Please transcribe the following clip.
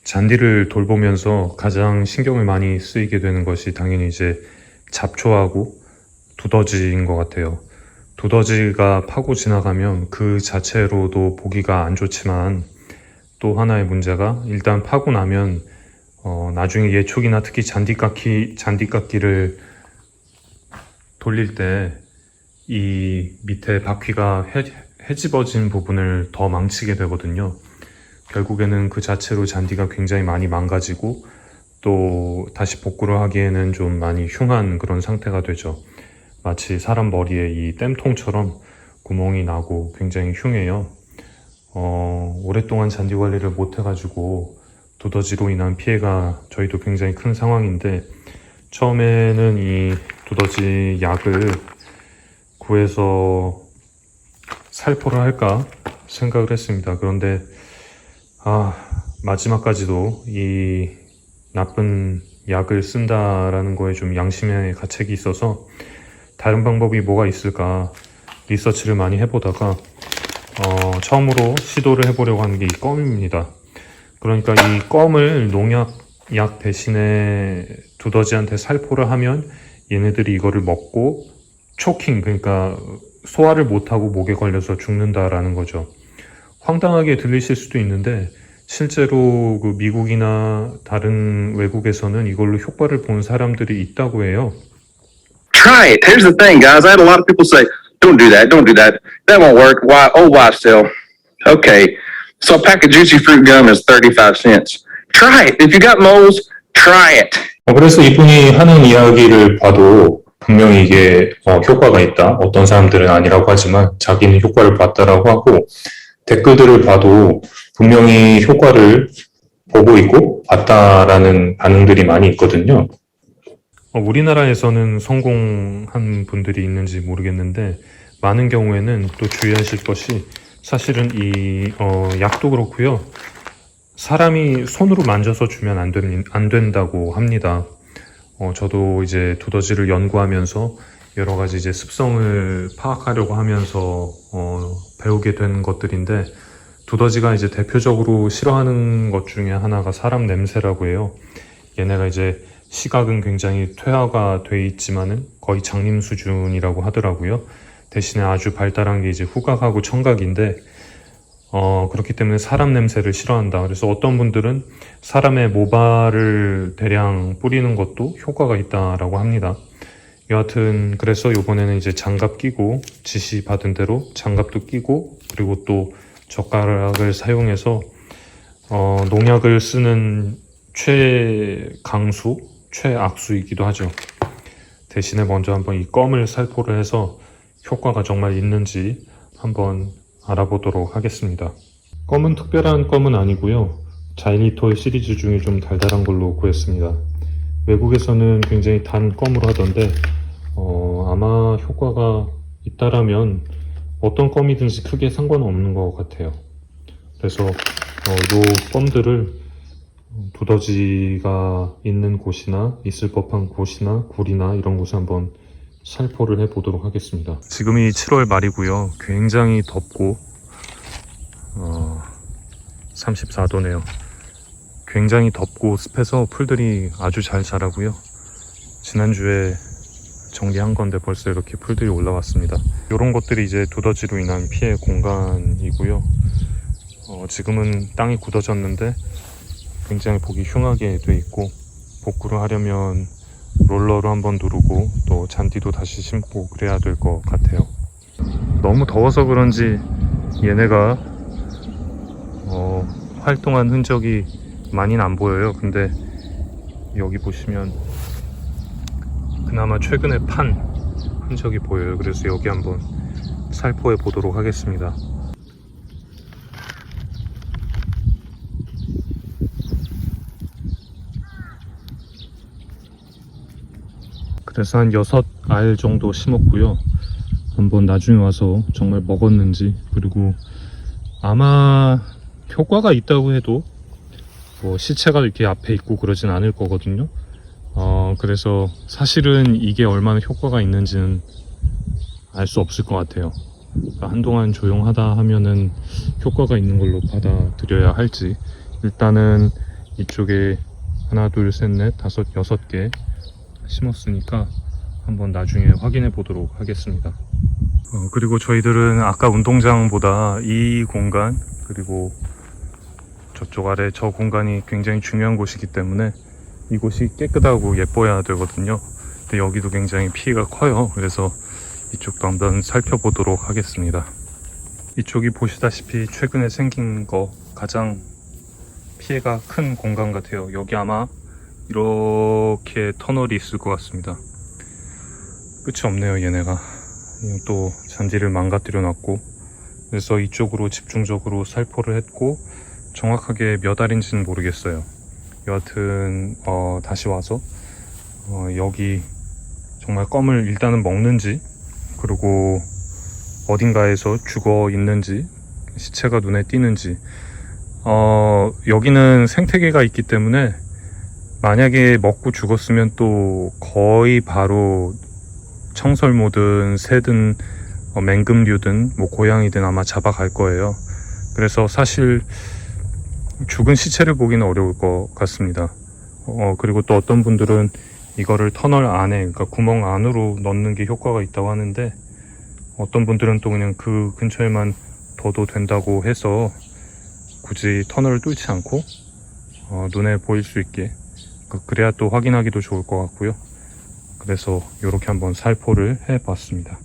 잔디를 돌보면서 가장 신경을 많이 쓰이게 되는 것이 당연히 이제 잡초하고 두더지인 것 같아요. 두더지가 파고 지나가면 그 자체로도 보기가 안 좋지만 또 하나의 문제가 일단 파고 나면 나중에 예촉이나 특히 잔디깎기를 돌릴 때 이 밑에 바퀴가 헤집어진 부분을 더 망치게 되거든요. 결국에는 그 자체로 잔디가 굉장히 많이 망가지고 또 다시 복구를 하기에는 좀 많이 흉한 그런 상태가 되죠. 마치 사람 머리에 이 땜통처럼 구멍이 나고 굉장히 흉해요. 오랫동안 잔디 관리를 못 해가지고 두더지로 인한 피해가 저희도 굉장히 큰 상황인데, 처음에는 이 두더지 약을 구해서 살포를 할까 생각을 했습니다. 그런데 마지막까지도 이 나쁜 약을 쓴다라는 거에 좀 양심의 가책이 있어서 다른 방법이 뭐가 있을까 리서치를 많이 해보다가 처음으로 시도를 해보려고 하는 게 이 껌입니다. 그러니까 이 껌을 농약 대신에 두더지한테 살포를 하면 얘네들이 이거를 먹고 초킹, 그러니까 소화를 못하고 목에 걸려서 죽는다라는 거죠. 황당하게 들리실 수도 있는데 실제로 그 미국이나 다른 외국에서는 이걸로 효과를 본 사람들이 있다고 해요. Try it. Here's the thing, guys. I had a lot of people say, don't do that, don't do that. That won't work. Why? Oh, why still? Okay. So a pack of Juicy Fruit gum is 35 cents. Try it. If you got moles, try it. 그래서 이분이 하는 이야기를 봐도 분명히 이게 효과가 있다. 어떤 사람들은 아니라고 하지만 자기는 효과를 봤다라고 하고, 댓글들을 봐도 분명히 효과를 보고 있고 봤다라는 반응들이 많이 있거든요. 우리나라에서는 성공한 분들이 있는지 모르겠는데 많은 경우에는 또 주의하실 것이, 사실은 이 약도 그렇고요. 사람이 손으로 만져서 주면 안 된다고 합니다. 저도 이제 두더지를 연구하면서 여러 가지 이제 습성을 파악하려고 하면서 배우게 된 것들인데, 두더지가 이제 대표적으로 싫어하는 것 중에 하나가 사람 냄새라고 해요. 얘네가 이제 시각은 굉장히 퇴화가 돼 있지만은 거의 장님 수준이라고 하더라고요. 대신에 아주 발달한 게 이제 후각하고 청각인데, 그렇기 때문에 사람 냄새를 싫어한다. 그래서 어떤 분들은 사람의 모발을 대량 뿌리는 것도 효과가 있다라고 합니다. 여하튼 그래서 이번에는 이제 장갑 끼고 지시 받은 대로 장갑도 끼고, 그리고 또 젓가락을 사용해서 농약을 쓰는 최강수, 최악수이기도 하죠. 대신에 먼저 한번 이 껌을 살포를 해서 효과가 정말 있는지 한번 알아보도록 하겠습니다. 껌은 특별한 껌은 아니고요. 자일리톨 시리즈 중에 좀 달달한 걸로 구했습니다. 외국에서는 굉장히 단 껌으로 하던데 아마 효과가 있다라면 어떤 껌이든지 크게 상관없는 것 같아요. 그래서 이 껌들을 두더지가 있는 곳이나 있을 법한 곳이나 굴이나 이런 곳에 한번 살포를 해보도록 하겠습니다. 지금이 7월 말이고요. 굉장히 덥고 34도네요. 굉장히 덥고 습해서 풀들이 아주 잘 자라고요. 지난주에 정리한 건데 벌써 이렇게 풀들이 올라왔습니다. 이런 것들이 이제 두더지로 인한 피해 공간이고요. 지금은 땅이 굳어졌는데 굉장히 보기 흉하게 돼 있고, 복구를 하려면 롤러로 한번 누르고 또 잔디도 다시 심고 그래야 될 것 같아요. 너무 더워서 그런지 얘네가 활동한 흔적이 많이는 안 보여요. 근데 여기 보시면 그나마 최근에 판 흔적이 보여요. 그래서 여기 한번 살포해 보도록 하겠습니다. 그래서 한 6알 정도 심었고요. 한번 나중에 와서 정말 먹었는지, 그리고 아마 효과가 있다고 해도 뭐 시체가 이렇게 앞에 있고 그러진 않을 거거든요. 그래서 사실은 이게 얼마나 효과가 있는지는 알 수 없을 것 같아요. 그러니까 한동안 조용하다 하면은 효과가 있는 걸로 받아들여야 할지, 일단은 이쪽에 하나, 둘, 셋, 넷, 다섯, 6개 심었으니까 한번 나중에 확인해 보도록 하겠습니다. 그리고 저희들은 아까 운동장보다 이 공간, 그리고 저쪽 아래 저 공간이 굉장히 중요한 곳이기 때문에 이곳이 깨끗하고 예뻐야 되거든요. 근데 여기도 굉장히 피해가 커요. 그래서 이쪽도 한번 살펴보도록 하겠습니다. 이쪽이 보시다시피 최근에 생긴 거 가장 피해가 큰 공간 같아요. 여기 아마 이렇게 터널이 있을 것 같습니다. 끝이 없네요, 얘네가. 또 잔디를 망가뜨려 놨고, 그래서 이쪽으로 집중적으로 살포를 했고, 정확하게 몇 알인지는 모르겠어요. 여하튼 다시 와서 여기 정말 껌을 일단은 먹는지, 그리고 어딘가에서 죽어 있는지, 시체가 눈에 띄는지, 여기는 생태계가 있기 때문에 만약에 먹고 죽었으면 또 거의 바로 청설모든 새든 맹금류든 뭐 고양이든 아마 잡아갈 거예요. 그래서 사실 죽은 시체를 보기는 어려울 것 같습니다. 그리고 또 어떤 분들은 이거를 터널 안에, 그러니까 구멍 안으로 넣는 게 효과가 있다고 하는데, 어떤 분들은 또 그냥 그 근처에만 둬도 된다고 해서 굳이 터널을 뚫지 않고 눈에 보일 수 있게, 그래야 또 확인하기도 좋을 것 같고요. 그래서 이렇게 한번 살포를 해봤습니다.